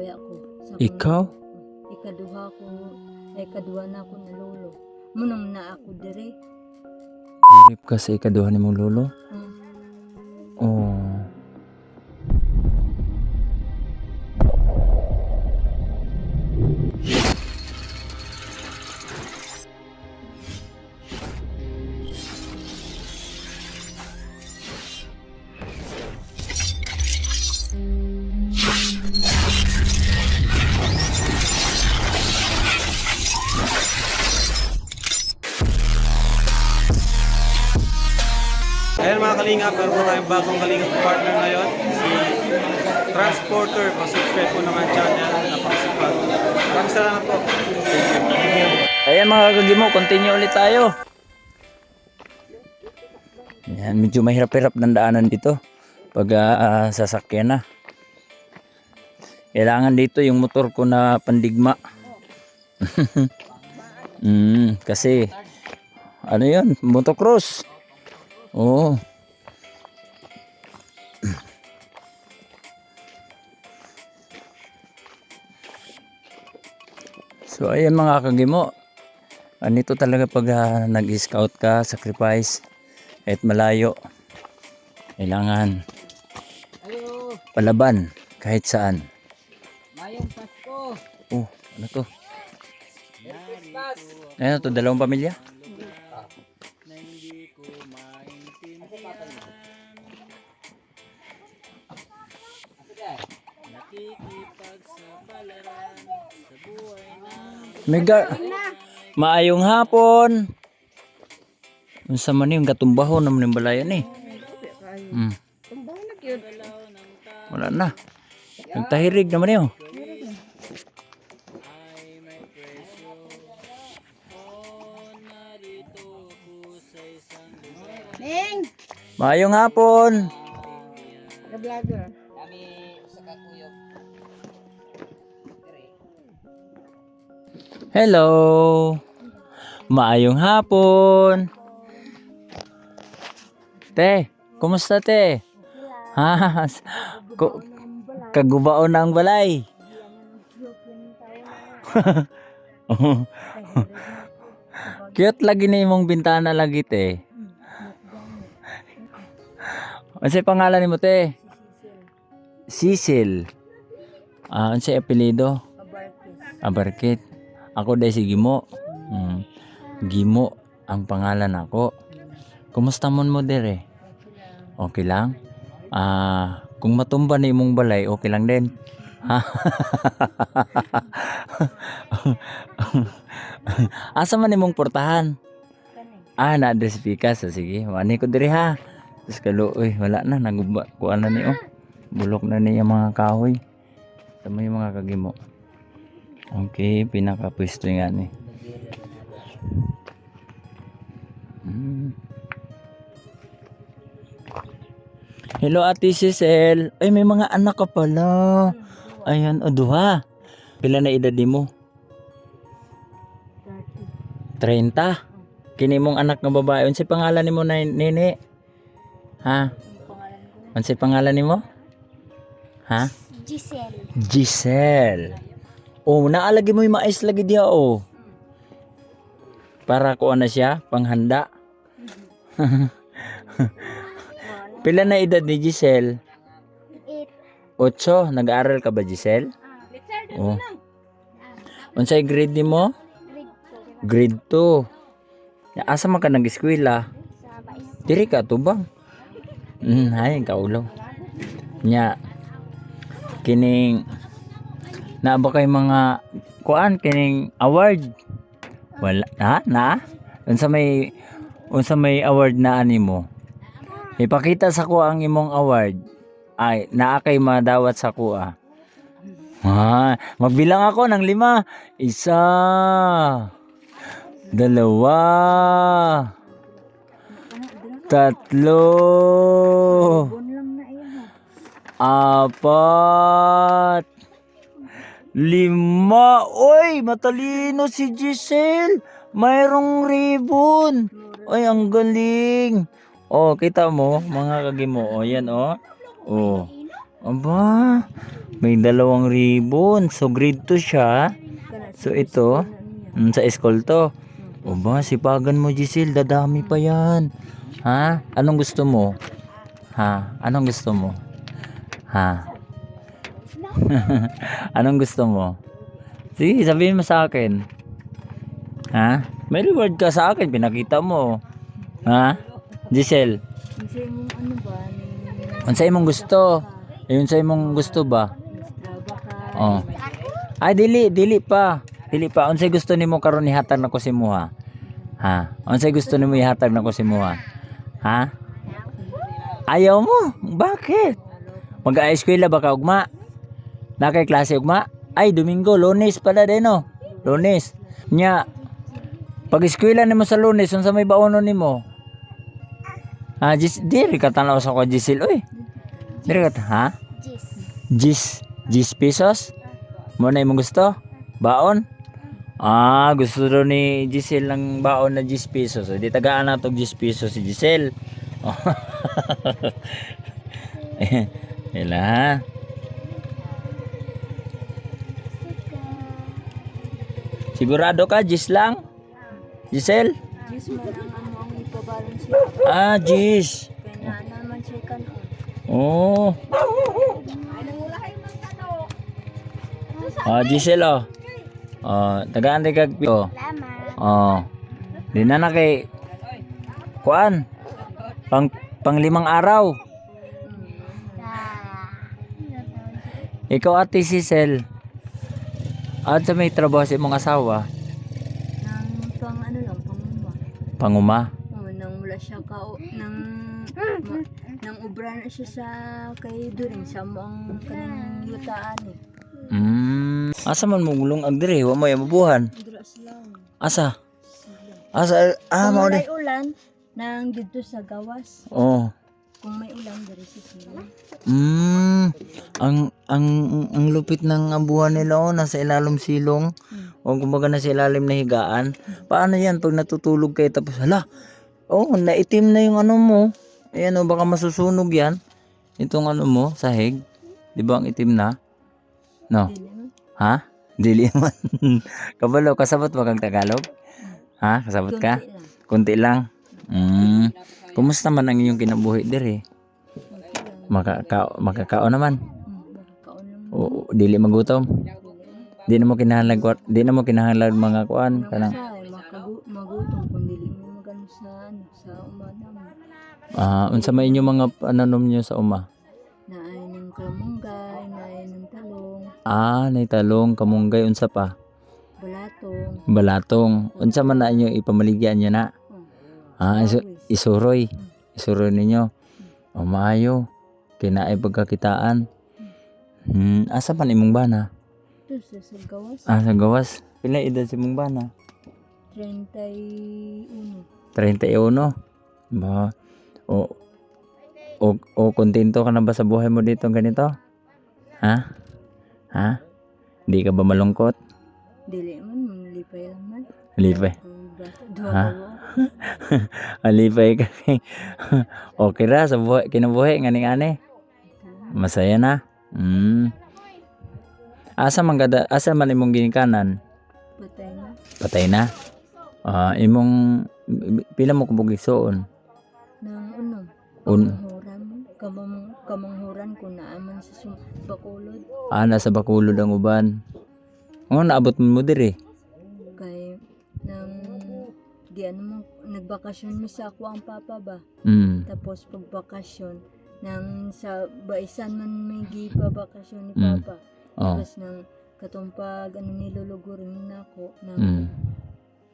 baya ko. Ikaw? Ikaduha na ako na lolo. Munong na ako dire. Girip ka sa ikaduha ni mong lolo? Oh. Ayan mga kalingap, meron po tayong bagong kalingap partner ngayon, si Transporter. Pa-subscribe po naman channel, napakasipag. Maraming salamat po. Ayan mga kagimo, continue ulit tayo. Yan, medyo mahirap-hirap ng daanan dito pag sasakyan na. Kailangan dito yung motor ko na pandigma. Kasi ano yun, motocross. Oo. So ayan mga kagimo, anito talaga pag nag-scout ka, sacrifice kahit malayo, kailangan palaban kahit saan. Mayong Pasko. Oh, ano to? Ano to, dalawang pamilya? Maayong hapon. Unsa man yung gatumbahon naman yung balayan eh. Wala na. Nagtahirig naman yun. Ning! Maayong hapon. Vlogger. Hello. Maayong hapon. Te, kumusta te? Ha? Kagubaon na ang balay. Cute lagi na imong bintana lagi te. Ano pangalan ni mo te? Cecil. Ano siya apelido? Abarkit. Ako dahil si Gimo. Gimo ang pangalan ako. Kumusta mon mo dire? Okay lang? Kung matumba na imong balay, okay lang din. Asa man imong portahan? Na-despikas. Sige, mani ko dire ha. Tapos kalo, wala na. Naguba. Kuha na niyo. Bulok na niya mga kahoy. Tama yung mga kagimo. Okay, pinakapwesto nga ni. Hello Ate Cecil. Ay, may mga anak ka pala. Ayan, duha. Pila na edad mo? 30. Kini mong anak nga babae. Unsay pangalan nimo na nini? Ha? Unsay pangalan nimo? Ha? Giselle. Giselle. Oh, naalagi mo yung mais lagi diya oh. Para kuha na siya, panghanda. Pila na edad ni Giselle? 8. Nag-aaral ka ba Giselle? Oh. Unsay grade nimo? Grade 2. Asa man ka nag-eskwela? Diri ka tubang. Hay kaulaw. Nya kining na ba kay mga kuan kining award? Wala na? Unsa may award na ani mo? Ipakita sa ko ang imong award. Ay, naa kay madawat sa ko magbilang ako ng 5. 1, 2, 3, 4, 5, 5. Oy, matalino si Giselle. Mayroong ribbon. Oy, ang galing. Oh, kita mo mga kagimo. Oh, yan oh. Oh. Aba, may 2 ribbon. So grade 2 siya. So ito, sa school to. Aba, sipagan mo Giselle, dadami pa yan. Ha? Anong gusto mo? Ha? Anong gusto mo? Ha? Anong gusto mo? Sige, sabihin mo sa akin. Ha? May reward ka sa akin, pinakita mo. Ha? Giselle, Kasi yung ano ba? unsay imong gusto? Ayun sa imong gusto ba? Baka Oh. Ay dili pa. Dili pa. Unsay gusto nimo karon ihatag nako si Muha? Ha? Unsay gusto nimo ihatag nako si Muha? Ha? Ayaw mo? Bakit? Mag-eskwela ba ka ugma? Nakay klase ugma? Ay, Domingo, Lunes pala din no. Lunes. Nya. Pag eskwela nimo sa Lunes, unsa may baonon nimo? Ah, diri ka tanaw sa ko Giselle, oy. Diri ka, ha? Gis pesos? Mo na imong gusto? Baon? Ah, gusto ro ni Giselle ng baon na 10 pesos. So, di tagaan na tog 10 pesos si Giselle. Oh. Ila ha? Sigurado ka, Gis lang? Giselle? Diyos man ang ano ang ipabalon siya. Ah, Gis. Kaya na naman siya kanon. Oh. Ah, Giselle oh. Oh, tagaan di kag oh. Oh. Di na na kay kuan. Pang 5 araw. Ikaw ate Giselle. At sa may trabaho sa imong asawa? Nang pang ano lang, panguma. Panguma. Oh, nang wala siya nang ubra na siya sa kay During sa mo ang kanang yutaan eh. Asa man mong lungag dire, wa mo mabuhan. Dras lang. Asa? Asa mao Kung di. may ulan, nang dito sa gawas. Oh. Kung may ulan, dari sa sila. Ang lupit ng abuhan nila oh, nasa ilalim silong. O kumbaga nasa ilalim na higaan. Paano yan pag natutulog kayo tapos hala? Oh, naitim na yung ano mo. Ayan oh, baka masusunog yan. Itong ano mo, sahig. Di ba ang itim na? No. Dili mo. Ha? Dili man. Kabalo, kasabot ba kang Tagalog? Ha? Kasabot ka? Kunti lang. Kunti lang. Kumusta man ang inyong kinabuhi dire? Makakao naman. Kaon lang. O dili magutom. Di na mo kinahalag mga kuan kanang Magutom kung dili mo magano sa ano, sa umana mo. unsa may inyo mga pananom niyo sa uma? Naay ng kamunggay, naay ng talong, Nay talong, kamunggay unsa pa? balatong, Balatong. Unsa man na inyo ipamaligyan niyo na? Isuroy. Isuroy ninyo. O maayo. Kinaay pagkakitaan. Asa man imong bana? ito sa gawas, Sa gawas. Pila edad si imong bana? 31. 31. Ba. O kontento ka na ba sa buhay mo dito ganito? Ha? Ha? Di ka ba malungkot? Dili man, lipay lang man. Lipay. Duha Ha? ko. Alipay ka. Okay ra sa buhay, kinabuhi ngani ani. Masaya na. Asa man imong ginikanan? Patay na. Patay na. Imong pila mo kubog igsoon? Nang ano, Un kamanghuran ko naaman sa Bacolod. nasa Bacolod ang uban. Naabot mo diri. Kay nang di ano mo, nagbakasyon mi sa ako ang papa ba. Tapos pagbakasyon nang sa baisan man may gipabakasyon ni papa. Tapos nang katumpag ano nilulugurin na ako nang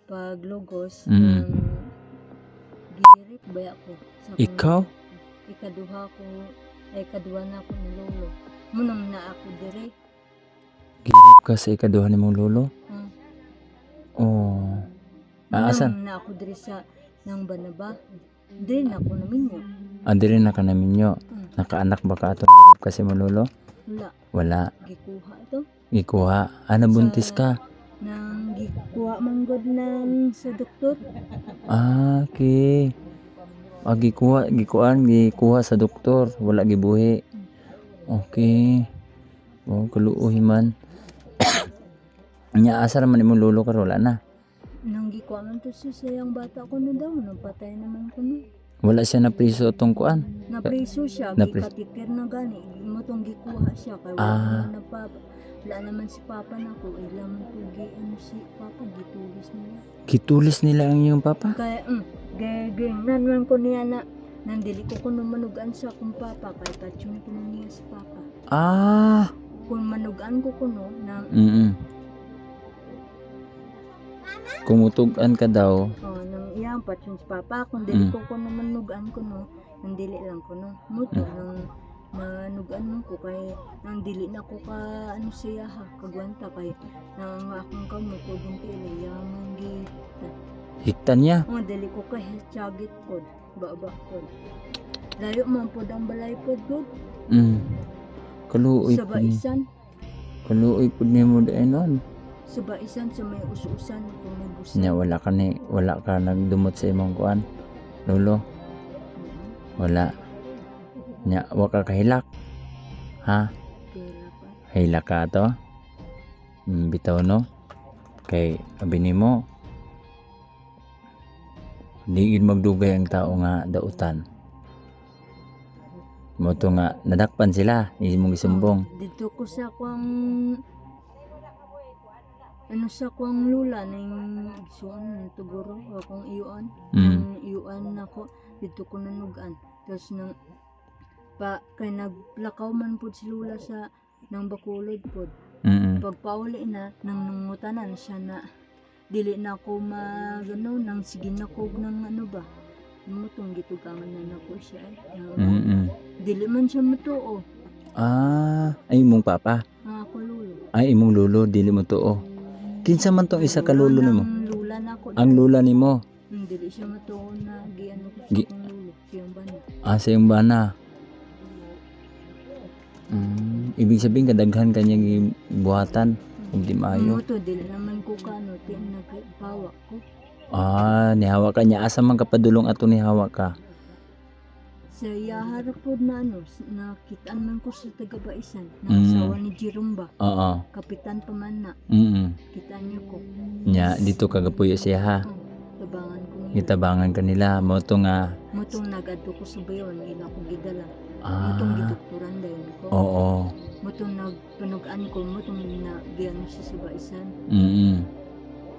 paglugos nang girit ba ako sa Ikaw? ikaduha na ako ni lolo. Munang na ako dire. Girip ka sa ikaduha nimong lolo? Oh. Asan? Munang na ako dire sa nang banaba. Dire na ako naminyo. Diri na ka namin nyo. Nakaanak ba ka atong girip kasi mo lolo? Wala. Wala. Gikuha to. Gikuha. Buntis ka? Nang gikuha manggod nang sa doktor. Okay. Gikuha sa doktor, wala gibuhi. Okay. Oh, kaluoy man. Nya asa man imong lolo karon wala na. Nang gikuha man to siya sayang bata ko no daw, napatay naman ko no. Wala siya na priso tong kuan. Napriso siya, Napris- gikatikir na gani, mo tong gikuha siya, kaya Ah. wala naman na papa. Wala naman si papa na ko, ilang to ano si papa, gitulis nila. Gitulis nila ang iyong papa. Kaya, gagingnan man ko niya na, nandili ko kuno manugan sa akong papa, kaya tatsyon ko na niya si papa. Ah. Kung manugan ko kuno, na, Kumutugan ka daw. nang iyang patsyon si papa, kung dili Mm. ko kuno manugan kuno, nandili lang kuno. Muto, nang manugan mo ko, kay nang dili na ko ka, ano siya ha, kagwanta, kay nang akong kamot, o ginti, yaman gi, Hiktan niya. dili ko ka chagit pod, baba pod. Layo man pod ang balay pod pod, Kaluoy sa pud ni. baisan, Kaluoy pud nimo dayon. sa baisan, sa may ususan, kung may busan. Nya wala ka nagdumot sa imong kuan. Lolo, wala. Nya wa ka kahilak. Ha? Kaya pa. Hilak ka to. Bitaw no. Kay abi nimo di gid magdugay ang tao nga dautan. Mo to nga nadakpan sila, imong gisumbong. Dito ko sa kwang ano sa kwang lula ning isuan tuguro akong iyuan nang iyuan nako dito ko nanugan tapos nang kay naglakaw man pud si lula sa nang Bacolod pud pagpauli na nang nangutanan siya na dili na ako magano nang sige na ko nang ano ba mutong gitugangan na nako siya dili man siya matuo. Ay imong papa. Ako lulo. Ay imong lolo dili mo tuo. Kinsa man tong isa ka lolo nimo? Lula na ko. Ang lula nimo. Dili siya matuo na giano ko sa Gi- akong lulo. Siyang bana. Sa iyong bana. Ibig sabihin kadaghan kanyang buhatan ug di maayo. Muto dili naman ko kano tin nagpawak ko. Nihawa ka niya asa man kapadulong ato nihawa ka. Sa yaharap po na ano, nakitaan man ko sa taga-baisan, na asawa ni Jirumba, Oo. kapitan pa man na, kitaan niyo ko. Nya dito kagapuyo siya ha. Tabangan ko niya. Gitabangan kanila mo to nga. Mutong nagadto ko sa bayon, ila ko gidala. Mutong gidoktoran dayon ko. Oo. Mutong nagpanugan ko, mutong na giano siya sa baisan,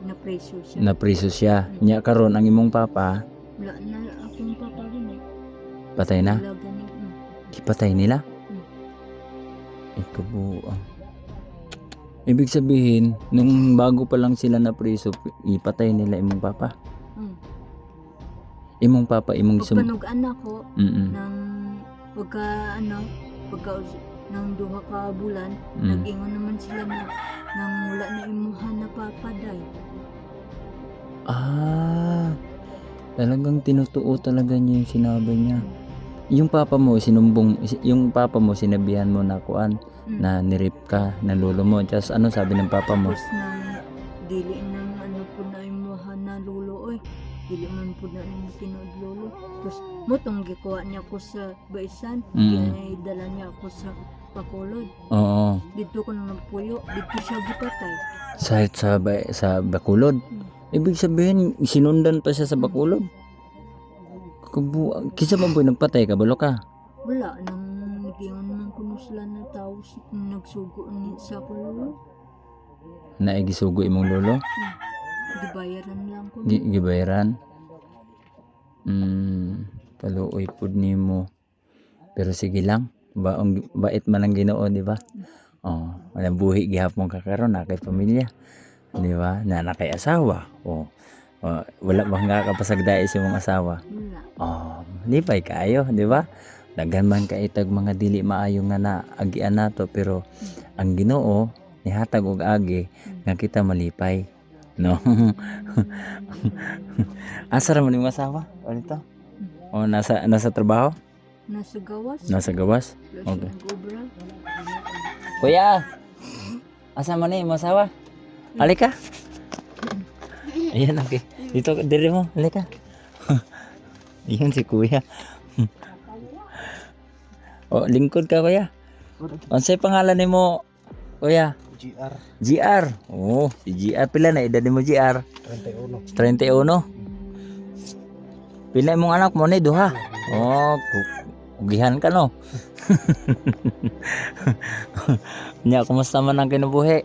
na preso siya. Napriso siya. Nya karon ang imong papa Wala na akong papagin eh. patay na. Wala ganing. Ipatay nila. Ikabuang. Ibig sabihin, nung bago pa lang sila na priso, ipatay nila imong papa. Imong papa, imong Pagpanugan ako, nang pagka nang duha ka bulan, nag-ingon naman sila na nang wala na imuhan na papaday. Talagang tinutuo talaga niya yung sinabi niya. Yung papa mo sinabihan mo na kuan na nirip ka na lolo mo. Tapos ano sabi ng papa mo? Tapos nang dili nang ano po na imuhan na lolo oy. Dili man po na yung tinuod lolo. Tapos mutong gikuha niya ko sa baisan. Kaya dala niya ako sa Bacolod. Oo. Dito ko nang nagpuyo. Dito siya gipatay. Sa Bacolod. Ibig sabihin, sinundan pa siya sa Bacolod. Kisa ba boy nagpatay ka? Balo ka? Wala. Nang nag-ingon man kuno sila na tao nagsugo ni sa ko lolo. Naigisugo imong lolo? Gibayaran lang ko. Gibayaran? Paluoy pud nimo. Pero sige lang. Bait man ang Ginoo, di ba? Walang buhi gihapon ka karon na kay pamilya. Di ba? Na kay asawa. Wala bang nga kapasagdai sa imong asawa? Lipay kaayo, di ba? Daghan man ka itag mga dili maayo nga na agian nato pero ang Ginoo nihatag og agi nga kita malipay. No? Asa ra man imong asawa? Alito? Nasa trabaho? Nasa gawas. Nasa gawas? Okay. Gobra. Kuya! Asa man imong asawa? Halika. Ayan, okay. Dito, diri mo. Halika. Ayan si kuya. Lingkod ka kuya. Unsay pangalan nimo, kuya? GR GR. Oh, si GR pila na edad nimo GR? 31. 31. Pila imong anak mo ni duha? Oh, ugihan ka no. Nya kumusta man ang kinabuhi?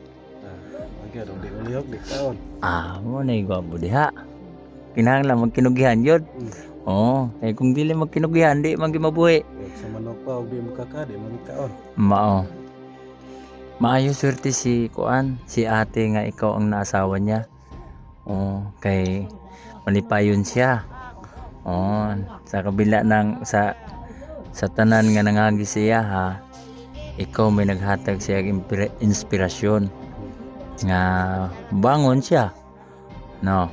Agad di ulihok di kaon. Mo na gwapo diha. Kinahanglan magkinugihan yun. Oh, kung dili magkinugihan di man gimabuhi. Sa manok pa og di makaka di man kaon. Mao. Maayo swerte si Kuan, si ate nga ikaw ang naasawa niya. Oh, kay malipayon siya. Oh, sa kabila ng sa tanan nga nangagi siya ha. Ikaw may naghatag siya inspirasyon nga bangon siya. No.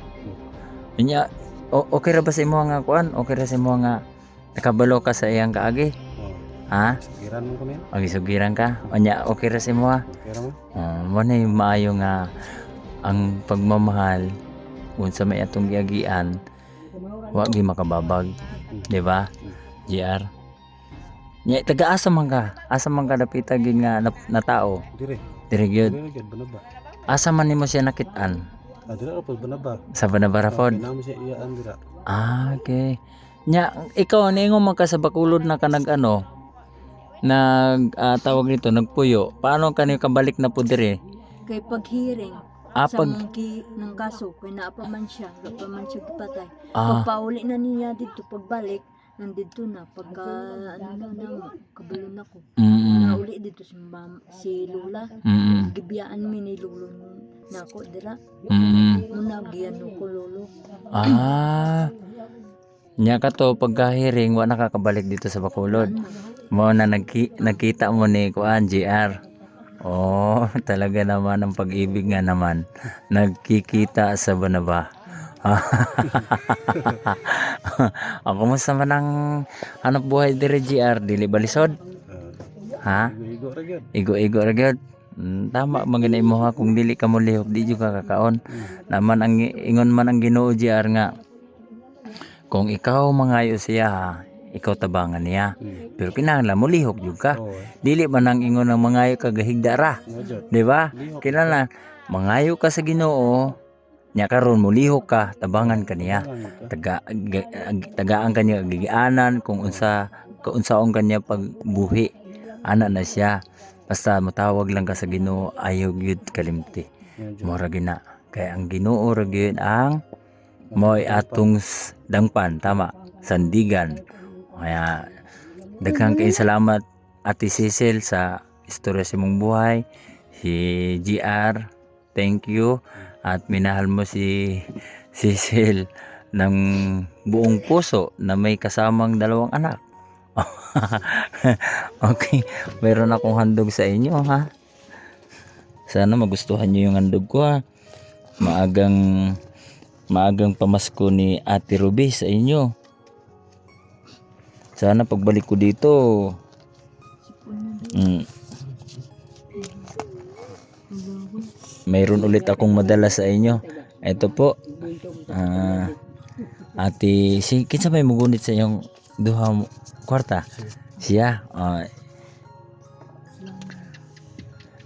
Unya okay ra ba sa imo nga Kuan? Okay ra sa imo nga nakabalo ka sa iyang kaagi? Ha? Sugiran mo kami. Magisugiran ka? Unya okay ra sa imo ha? Kaya mo. Mo na yung maayo nga ang pagmamahal unsa may atong giagian wa gi makababag, di ba? GR. Nya taga-asa man ka? Asa man ka dapita gid nga na tao? Dire. Dire gyud. Dire gid banaba. Asa man nimo siya nakit-an? Dire pa banaba. Sa Banabara pod. Kinamo siya iyaan dira. Okay. Nya ikaw ningo man ka sa Bacolod na ka nag-ano? Tawag nito nagpuyo. Paano ka niyo kabalik na po dire? Kay paghiring. Ah, Sa pag ng kaso, kay naapa man siya gipatay. ah, Pagpauli na niya dito, pagbalik, nandito na, pagka, kabalo na ko. Nauli dito si Lula, gibiyaan mi ni Lulo na ako, dira. Muna, giyan ko Lolo. Nya ka to pagkahiring wa nakakabalik dito sa Bacolod. Mo na nakita mo ni Kuan GR. Oh, talaga naman ang pag-ibig nga naman. Nagkikita sa Banaba. Kumusta man ang hanap buhay dire GR? Dili balisod? Ha? Igo ra gyud. Igo-igo ra gyud. Tama man gani mo ha kung dili ka mo lihok di jud ka kakaon. Naman ang ingon man ang Ginoo GR nga kung ikaw mangayo siya ha, ikaw tabangan niya. Pero kinahanglan mo lihok jud ka. Dili man ang ingon ng mangayo ka gahigda ra. Di ba? Kinahanglan mangayo ka sa Ginoo. Nya karon mo lihok ka, tabangan ka niya. Tagaan kanya gigianan kung unsaon kanya pagbuhi. Ana na siya. Basta matawag lang ka sa Ginoo, ayaw gyud kalimti. Mora gina. Kaya ang Ginoo ra gyud ang mo'y atong dangpan, tama, sandigan. Kaya daghang kay salamat Ate Cecil sa istorya sa mong buhay. Si GR, thank you. At minahal mo si Cecil ng buong puso na may kasamang 2 anak. Okay, mayroon akong handog sa inyo ha. Sana magustuhan nyo yung handog ko ha. Maagang pamasko ni Ate Ruby sa inyo. Sana pagbalik ko dito mayroon ulit akong madala sa inyo. Ito po Ate kinsa may mugunit sa iyong duha kwarta? Siya.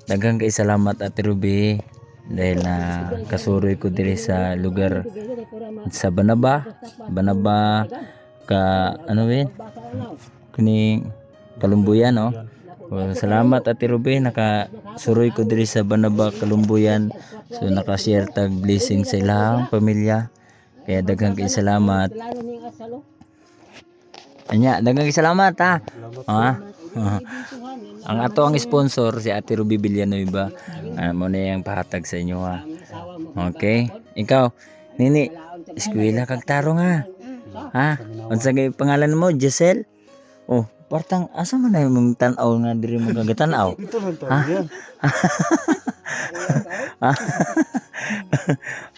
Daghang kay salamat Ate Ruby dahil na kasuroy ko diri sa lugar sa Banaba ka kini Kalumbuyan no. Salamat Ate Ruby, nakasuroy ko diri sa Banaba Kalumbuyan. So naka-share tag blessing sa ilang pamilya. Kaya daghang kay salamat. Anya, daghang kay salamat ha. Ang ato ang sponsor si Ate Ruby Villanueva. Mo na yang pahatag sa inyo ha. Okay? Ikaw, Nini, eskwela kag tarong ha. Ha? Unsa gay pangalan mo? Giselle? Oh, partang asa man na mong tan-aw nga diri mo gagatan-aw? Ito man to.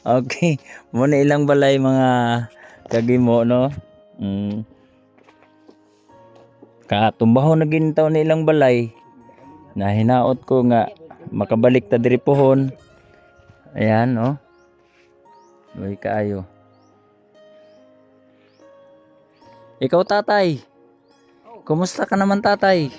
Okay, mo na ilang balay mga kagimo no. Katumbaho na gintaw na ilang balay. Na hinaot ko nga makabalik ta diri pohon. Ayan no. Uy kaayo. Ikaw tatay. Kumusta ka naman tatay?